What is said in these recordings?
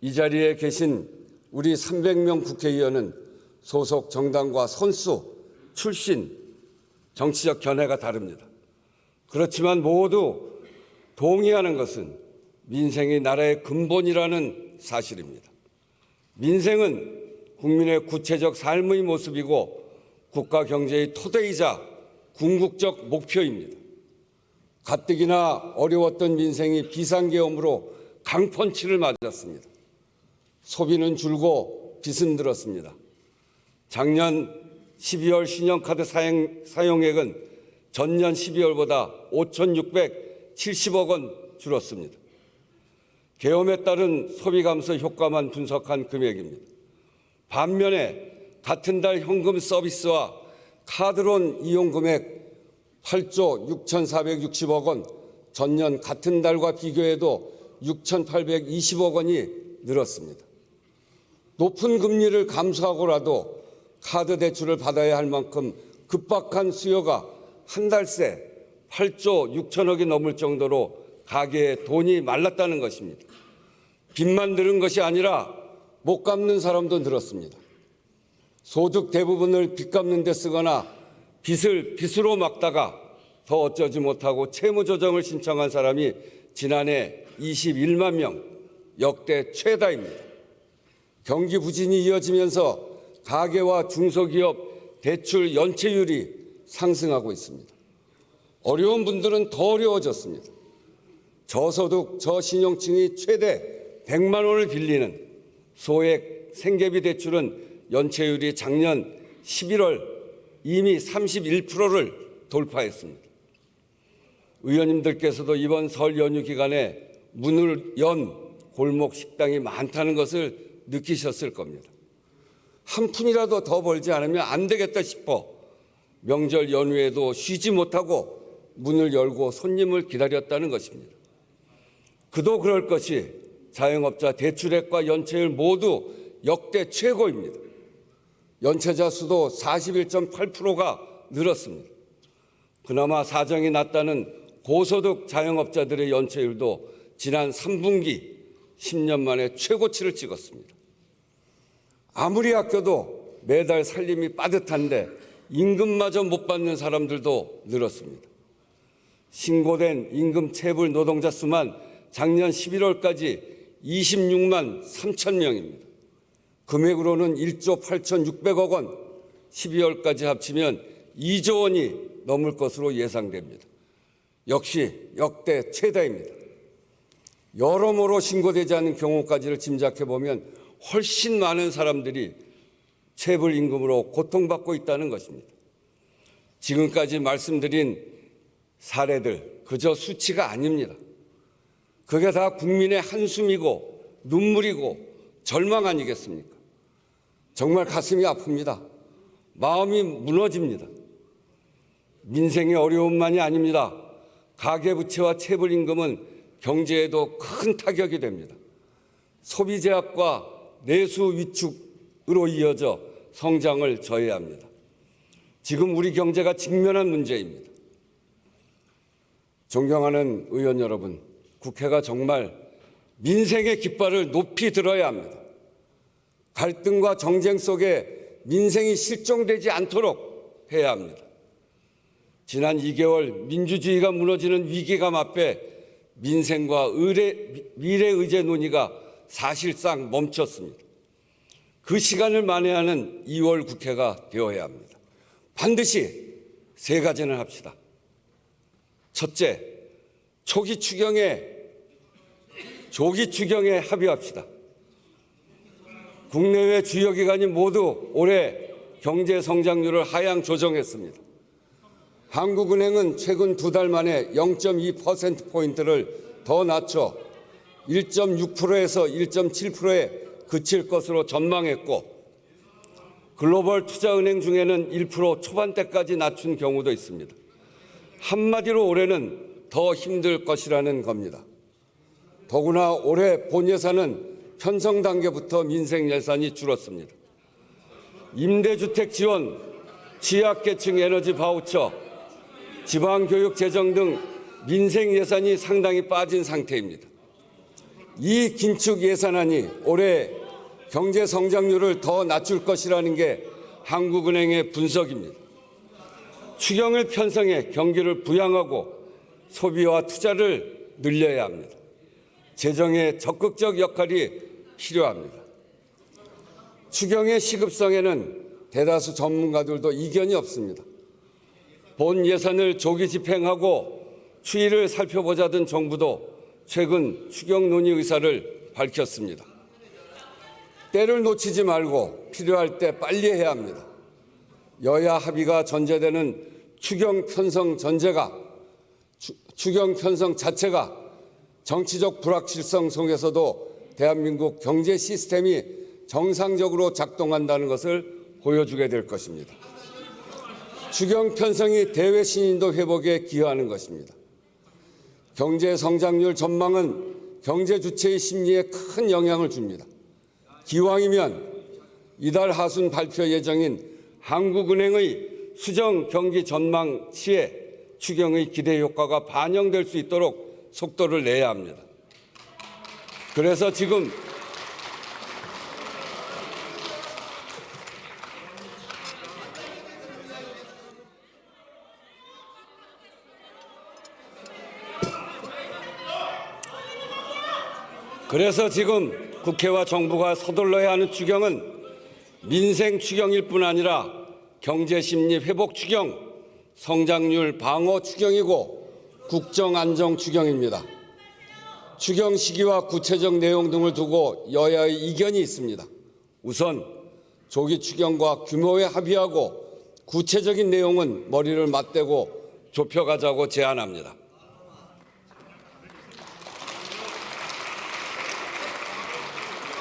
이 자리에 계신 우리 300명 국회의원은 소속 정당과 선수, 출신, 정치적 견해가 다릅니다. 그렇지만 모두 동의하는 것은 민생이 나라의 근본이라는 사실입니다. 민생은 국민의 구체적 삶의 모습이고 국가 경제의 토대이자 궁극적 목표입니다. 가뜩이나 어려웠던 민생이 비상계엄으로 강펀치를 맞았습니다. 소비는 줄고 빚은 늘었습니다. 작년 12월 신용카드 사용액은 전년 12월보다 5,670억 원 줄었습니다. 계엄에 따른 소비 감소 효과만 분석한 금액입니다. 반면에 같은 달 현금 서비스와 카드론 이용 금액 8조 6,460억 원, 전년 같은 달과 비교해도 6,820억 원이 늘었습니다. 높은 금리를 감수하고라도 카드 대출을 받아야 할 만큼 급박한 수요가 한 달 새 8조 6천억이 넘을 정도로 가계에 돈이 말랐다는 것입니다. 빚만 늘은 것이 아니라 못 갚는 사람도 늘었습니다. 소득 대부분을 빚 갚는 데 쓰거나 빚을 빚으로 막다가 더 어쩌지 못하고 채무조정을 신청한 사람이 지난해 21만 명, 역대 최다입니다. 경기 부진이 이어지면서 가계와 중소기업 대출 연체율이 상승하고 있습니다. 어려운 분들은 더 어려워졌습니다. 저소득, 저신용층이 최대 100만 원을 빌리는 소액 생계비 대출은 연체율이 작년 11월 이미 31%를 돌파했습니다. 의원님들께서도 이번 설 연휴 기간에 문을 연 골목 식당이 많다는 것을 느끼셨을 겁니다. 한 푼이라도 더 벌지 않으면 안 되겠다 싶어 명절 연휴에도 쉬지 못하고 문을 열고 손님을 기다렸다는 것입니다. 그도 그럴 것이 자영업자 대출액과 연체율 모두 역대 최고입니다. 연체자 수도 41.8%가 늘었습니다. 그나마 사정이 낮다는 고소득 자영업자들의 연체율도 지난 3분기 10년 만에 최고치를 찍었습니다. 아무리 아껴도 매달 살림이 빠듯한데 임금마저 못 받는 사람들도 늘었습니다. 신고된 임금 체불 노동자 수만 작년 11월까지 26만 3천 명입니다. 금액으로는 1조 8,600억 원, 12월까지 합치면 2조 원이 넘을 것으로 예상됩니다. 역시 역대 최다입니다. 여러모로 신고되지 않은 경우까지를 짐작해 보면 훨씬 많은 사람들이 체불 임금으로 고통받고 있다는 것입니다. 지금까지 말씀드린 사례들 그저 수치가 아닙니다. 그게 다 국민의 한숨이고 눈물이고 절망 아니겠습니까? 정말 가슴이 아픕니다. 마음이 무너집니다. 민생의 어려움만이 아닙니다. 가계부채와 체불임금은 경제에도 큰 타격이 됩니다. 소비 제약과 내수 위축으로 이어져 성장을 저해합니다. 지금 우리 경제가 직면한 문제입니다. 존경하는 의원 여러분, 국회가 정말 민생의 깃발을 높이 들어야 합니다. 갈등과 정쟁 속에 민생이 실종되지 않도록 해야 합니다. 지난 2개월 민주주의가 무너지는 위기감 앞에 민생과 미래의제 논의가 사실상 멈췄습니다. 그 시간을 만회하는 2월 국회가 되어야 합니다. 반드시 세 가지는 합시다. 첫째, 조기 추경에 합의합시다. 국내외 주요 기관이 모두 올해 경제 성장률을 하향 조정했습니다. 한국은행은 최근 2달 만에 0.2%포인트를 더 낮춰 1.6%에서 1.7%에 그칠 것으로 전망했고, 글로벌 투자은행 중에는 1% 초반대까지 낮춘 경우도 있습니다. 한마디로 올해는 더 힘들 것이라는 겁니다. 더구나 올해 본 예산은 편성 단계부터 민생 예산이 줄었습니다. 임대주택 지원, 취약계층 에너지 바우처, 지방교육 재정 등 민생 예산이 상당히 빠진 상태입니다. 이 긴축 예산안이 올해 경제 성장률을 더 낮출 것이라는 게 한국은행의 분석입니다. 추경을 편성해 경기를 부양하고 소비와 투자를 늘려야 합니다. 재정의 적극적 역할이 필요합니다. 추경의 시급성에는 대다수 전문가들도 이견이 없습니다. 본 예산을 조기 집행하고 추이를 살펴보자던 정부도 최근 추경 논의 의사를 밝혔습니다. 때를 놓치지 말고 필요할 때 빨리 해야 합니다. 여야 합의가 전제되는 추경 편성 자체가 정치적 불확실성 속에서도 대한민국 경제 시스템이 정상적으로 작동한다는 것을 보여주게 될 것입니다. 추경 편성이 대외 신인도 회복에 기여하는 것입니다. 경제 성장률 전망은 경제 주체의 심리에 큰 영향을 줍니다. 기왕이면 이달 하순 발표 예정인 한국은행의 수정 경기 전망치에 추경의 기대 효과가 반영될 수 있도록 속도를 내야 합니다. 그래서 지금 국회와 정부가 서둘러야 하는 추경은 민생 추경일 뿐 아니라 경제 심리 회복 추경, 성장률 방어 추경이고 국정 안정 추경입니다. 추경 시기와 구체적 내용 등을 두고 여야의 이견이 있습니다. 우선 조기 추경과 규모에 합의하고 구체적인 내용은 머리를 맞대고 좁혀가자고 제안합니다.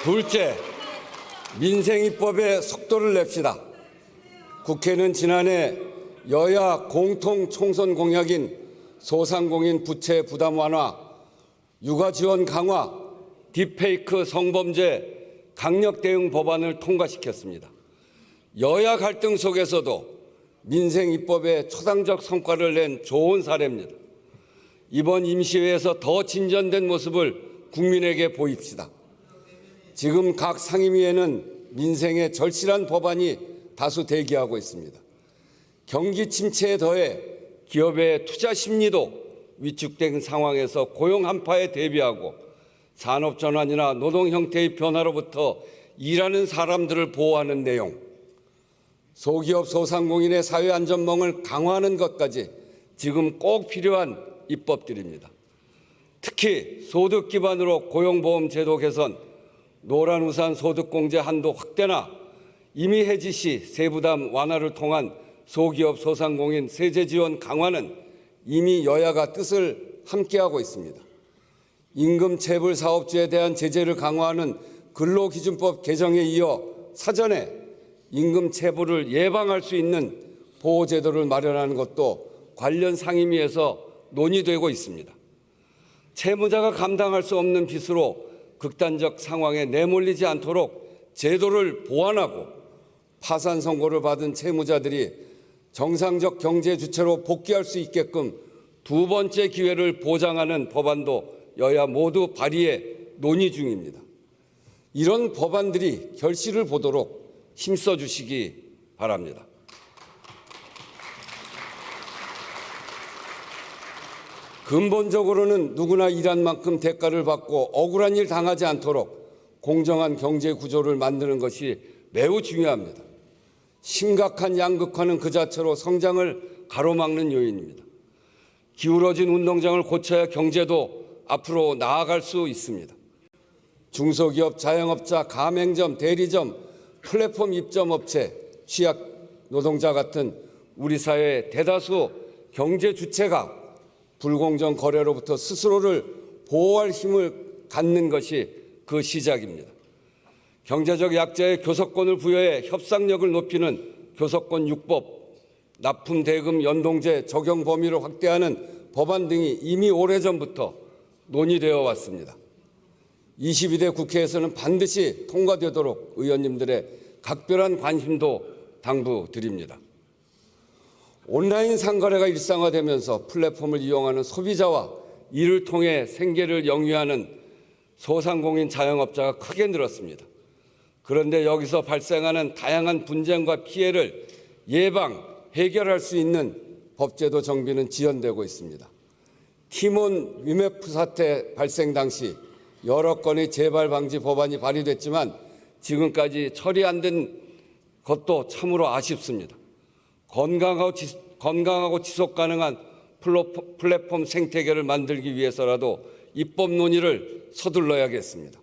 둘째, 민생 입법에 속도를 냅시다. 국회는 지난해 여야 공통 총선 공약인 소상공인 부채 부담 완화, 육아 지원 강화, 딥페이크 성범죄 강력 대응 법안을 통과시켰습니다. 여야 갈등 속에서도 민생 입법에 초당적 성과를 낸 좋은 사례입니다. 이번 임시회에서 더 진전된 모습을 국민에게 보입시다. 지금 각 상임위에는 민생에 절실한 법안이 다수 대기하고 있습니다. 경기 침체에 더해 기업의 투자 심리도 위축된 상황에서 고용 한파에 대비하고 산업 전환이나 노동 형태의 변화로부터 일하는 사람들을 보호하는 내용, 소기업 소상공인의 사회 안전망을 강화하는 것까지 지금 꼭 필요한 입법들입니다. 특히 소득 기반으로 고용보험 제도 개선, 노란우산 소득공제 한도 확대나 이미 해지 시 세부담 완화를 통한 소기업 소상공인 세제 지원 강화는 이미 여야가 뜻을 함께하고 있습니다. 임금 체불 사업주에 대한 제재를 강화하는 근로기준법 개정에 이어 사전에 임금 체불을 예방할 수 있는 보호제도를 마련하는 것도 관련 상임위에서 논의되고 있습니다. 채무자가 감당할 수 없는 빚으로 극단적 상황에 내몰리지 않도록 제도를 보완하고 파산 선고를 받은 채무자들이 정상적 경제 주체로 복귀할 수 있게끔 두 번째 기회를 보장하는 법안도 여야 모두 발의해 논의 중입니다. 이런 법안들이 결실을 보도록 힘써 주시기 바랍니다. 근본적으로는 누구나 일한 만큼 대가를 받고 억울한 일 당하지 않도록 공정한 경제 구조를 만드는 것이 매우 중요합니다. 심각한 양극화는 그 자체로 성장을 가로막는 요인입니다. 기울어진 운동장을 고쳐야 경제도 앞으로 나아갈 수 있습니다. 중소기업, 자영업자, 가맹점, 대리점, 플랫폼 입점업체, 취약 노동자 같은 우리 사회의 대다수 경제 주체가 불공정 거래로부터 스스로를 보호할 힘을 갖는 것이 그 시작입니다. 경제적 약자의 교섭권을 부여해 협상력을 높이는 교섭권 6법, 납품 대금 연동제 적용 범위를 확대하는 법안 등이 이미 오래전부터 논의되어 왔습니다. 22대 국회에서는 반드시 통과되도록 의원님들의 각별한 관심도 당부드립니다. 온라인 상거래가 일상화되면서 플랫폼을 이용하는 소비자와 이를 통해 생계를 영위하는 소상공인 자영업자가 크게 늘었습니다. 그런데 여기서 발생하는 다양한 분쟁과 피해를 예방, 해결할 수 있는 법제도 정비는 지연되고 있습니다. 티몬 위메프 사태 발생 당시 여러 건의 재발 방지 법안이 발의됐지만 지금까지 처리 안 된 것도 참으로 아쉽습니다. 건강하고 지속 가능한 플랫폼 생태계를 만들기 위해서라도 입법 논의를 서둘러야겠습니다.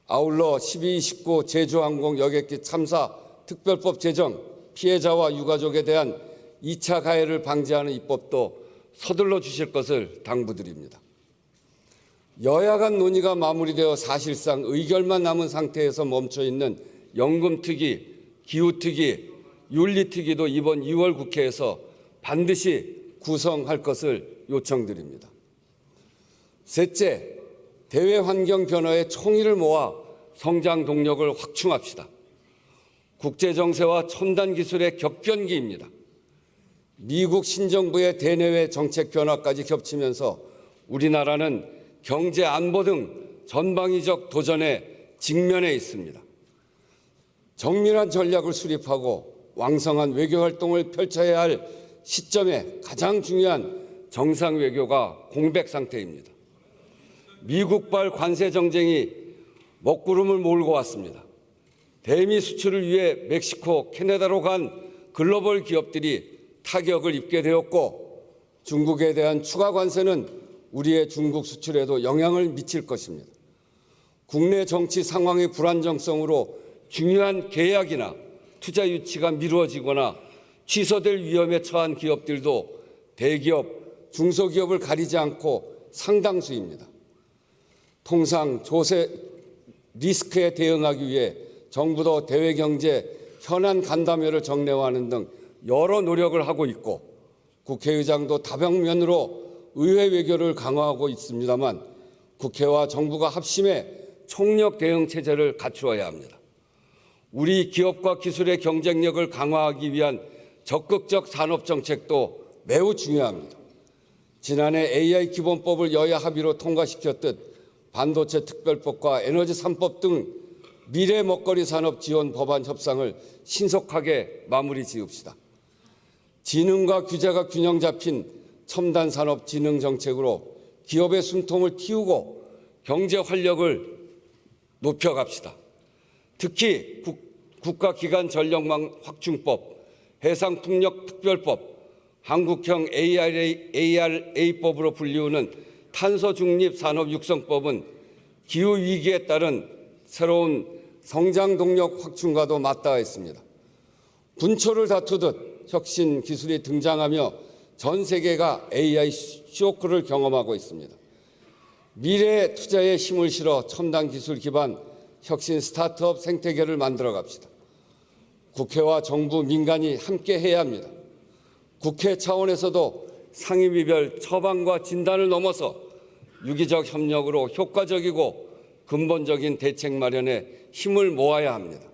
아울러 12.29 제주항공 여객기 참사 특별법 제정, 피해자와 유가족에 대한 2차 가해를 방지하는 입법도 서둘러 주실 것을 당부드립니다. 여야 간 논의가 마무리되어 사실상 의결만 남은 상태에서 멈춰 있는 연금특위, 기후특위, 윤리특위도 이번 2월 국회에서 반드시 구성할 것을 요청드립니다. 셋째, 대외 환경 변화에 총의를 모아 성장 동력을 확충합시다. 국제 정세와 첨단 기술의 격변기입니다. 미국 신정부의 대내외 정책 변화까지 겹치면서 우리나라는 경제 안보 등 전방위적 도전에 직면해 있습니다. 정밀한 전략을 수립하고 왕성한 외교 활동을 펼쳐야 할 시점에 가장 중요한 정상 외교가 공백 상태입니다. 미국발 관세 정쟁이 먹구름을 몰고 왔습니다. 대미 수출을 위해 멕시코, 캐나다로 간 글로벌 기업들이 타격을 입게 되었고 중국에 대한 추가 관세는 우리의 중국 수출에도 영향을 미칠 것입니다. 국내 정치 상황의 불안정성으로 중요한 계약이나 투자 유치가 미루어지거나 취소될 위험에 처한 기업들도 대기업, 중소기업을 가리지 않고 상당수입니다. 통상 조세 리스크에 대응하기 위해 정부도 대외경제 현안 간담회를 정례화하는 등 여러 노력을 하고 있고 국회의장도 다방면으로 의회 외교를 강화하고 있습니다만 국회와 정부가 합심해 총력 대응 체제를 갖추어야 합니다. 우리 기업과 기술의 경쟁력을 강화하기 위한 적극적 산업 정책도 매우 중요합니다. 지난해 AI 기본법을 여야 합의로 통과시켰듯 반도체 특별법과 에너지 3법 등 미래 먹거리 산업 지원 법안 협상을 신속하게 마무리 지읍시다. 지능과 규제가 균형 잡힌 첨단 산업 진흥 정책으로 기업의 숨통을 틔우고 경제 활력을 높여갑시다. 특히 국가기관 전력망 확충법, 해상풍력 특별법, 한국형 ARA법으로 불리우는 탄소 중립 산업 육성법은 기후 위기에 따른 새로운 성장 동력 확충과도 맞닿아 있습니다. 분초를 다투듯 혁신 기술이 등장하며 전 세계가 AI 쇼크를 경험하고 있습니다. 미래 투자에 힘을 실어 첨단 기술 기반 혁신 스타트업 생태계를 만들어 갑시다. 국회와 정부, 민간이 함께 해야 합니다. 국회 차원에서도 상임위별 처방과 진단을 넘어서 유기적 협력으로 효과적이고 근본적인 대책 마련에 힘을 모아야 합니다.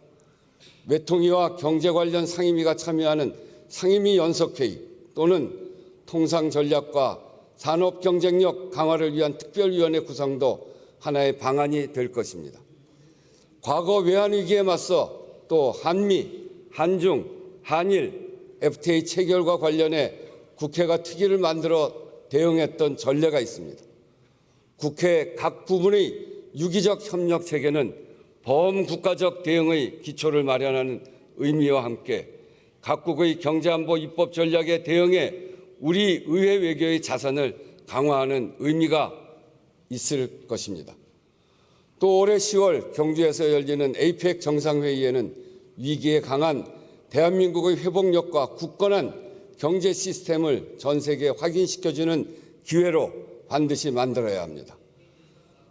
외통위와 경제 관련 상임위가 참여하는 상임위 연석회의 또는 통상 전략과 산업 경쟁력 강화를 위한 특별위원회 구성도 하나의 방안이 될 것입니다. 과거 외환위기에 맞서 또 한미, 한중, 한일, FTA 체결과 관련해 국회가 특위를 만들어 대응했던 전례가 있습니다. 국회 각 부문의 유기적 협력 체계는 범국가적 대응의 기초를 마련하는 의미와 함께 각국의 경제안보 입법 전략에 대응해 우리 의회 외교의 자산을 강화하는 의미가 있을 것입니다. 또 올해 10월 경주에서 열리는 APEC 정상회의에는 위기에 강한 대한민국의 회복력과 굳건한 경제 시스템을 전 세계에 확인시켜주는 기회로 반드시 만들어야 합니다.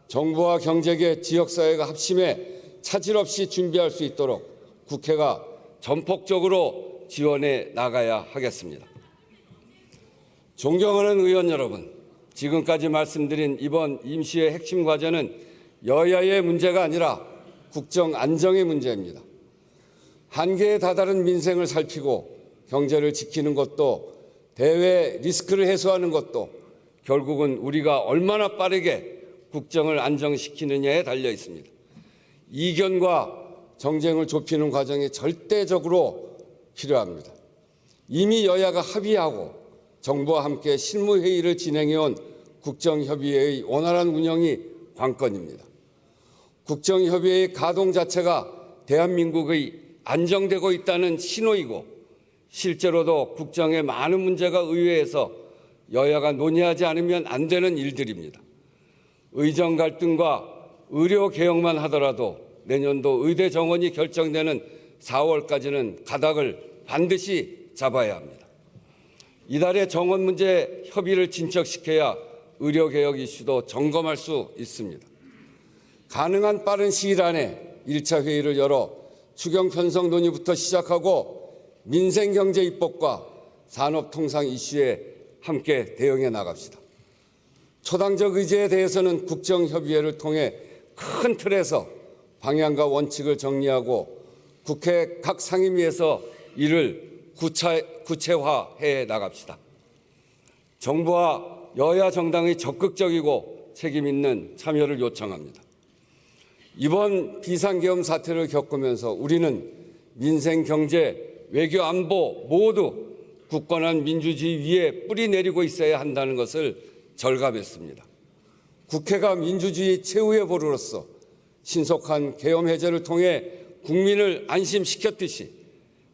정부와 경제계, 지역사회가 합심해 차질 없이 준비할 수 있도록 국회가 전폭적으로 지원해 나가야 하겠습니다. 존경하는 의원 여러분, 지금까지 말씀드린 이번 임시의 핵심 과제는 여야의 문제가 아니라 국정 안정의 문제입니다. 한계에 다다른 민생을 살피고 경제를 지키는 것도 대외 리스크를 해소하는 것도 결국은 우리가 얼마나 빠르게 국정을 안정시키느냐에 달려 있습니다. 이견과 정쟁을 좁히는 과정이 절대적으로 필요합니다. 이미 여야가 합의하고 정부와 함께 실무회의를 진행해온 국정협의회의 원활한 운영이 관건입니다. 국정협의회의 가동 자체가 대한민국의 안정되고 있다는 신호이고 실제로도 국정의 많은 문제가 의회에서 여야가 논의하지 않으면 안 되는 일들입니다. 의정 갈등과 의료 개혁만 하더라도 내년도 의대 정원이 결정되는 4월까지는 가닥을 반드시 잡아야 합니다. 이달에 정원 문제 협의를 진척시켜야 의료 개혁 이슈도 점검할 수 있습니다. 가능한 빠른 시일 안에 1차 회의를 열어 추경 편성 논의부터 시작하고 민생 경제 입법과 산업 통상 이슈에 함께 대응해 나갑시다. 초당적 의제에 대해서는 국정협의회를 통해 큰 틀에서 방향과 원칙을 정리하고 국회 각 상임위에서 이를 구체화해 나갑시다. 정부와 여야 정당의 적극적이고 책임 있는 참여를 요청합니다. 이번 비상계엄 사태를 겪으면서 우리는 민생, 경제, 외교, 안보 모두 굳건한 민주주의 위에 뿌리 내리고 있어야 한다는 것을 절감했습니다. 국회가 민주주의 최후의 보루로서 신속한 계엄 해제를 통해 국민을 안심시켰듯이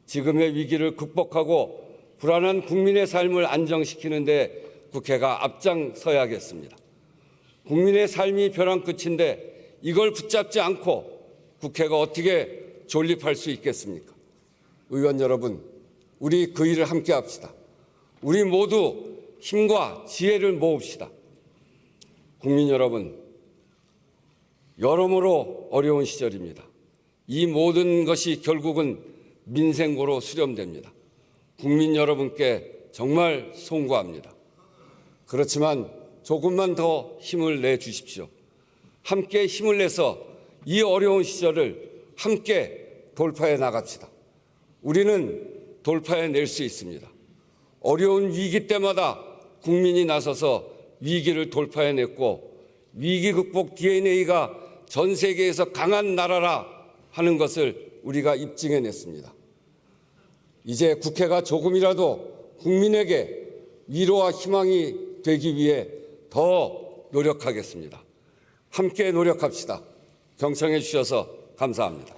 지금의 위기를 극복하고 불안한 국민의 삶을 안정시키는 데 국회가 앞장서야겠습니다. 국민의 삶이 벼랑 끝인데 이걸 붙잡지 않고 국회가 어떻게 존립할 수 있겠습니까? 의원 여러분, 우리 그 일을 함께 합시다. 우리 모두 힘과 지혜를 모읍시다. 국민 여러분, 여러모로 어려운 시절입니다. 이 모든 것이 결국은 민생고로 수렴됩니다. 국민 여러분께 정말 송구합니다. 그렇지만 조금만 더 힘을 내주십시오. 함께 힘을 내서 이 어려운 시절을 함께 돌파해 나갑시다. 우리는 돌파해낼 수 있습니다. 어려운 위기 때마다 국민이 나서서 위기를 돌파해냈고 위기 극복 DNA가 전 세계에서 강한 나라라 하는 것을 우리가 입증해냈습니다. 이제 국회가 조금이라도 국민에게 위로와 희망이 되기 위해 더 노력하겠습니다. 함께 노력합시다. 경청해 주셔서 감사합니다.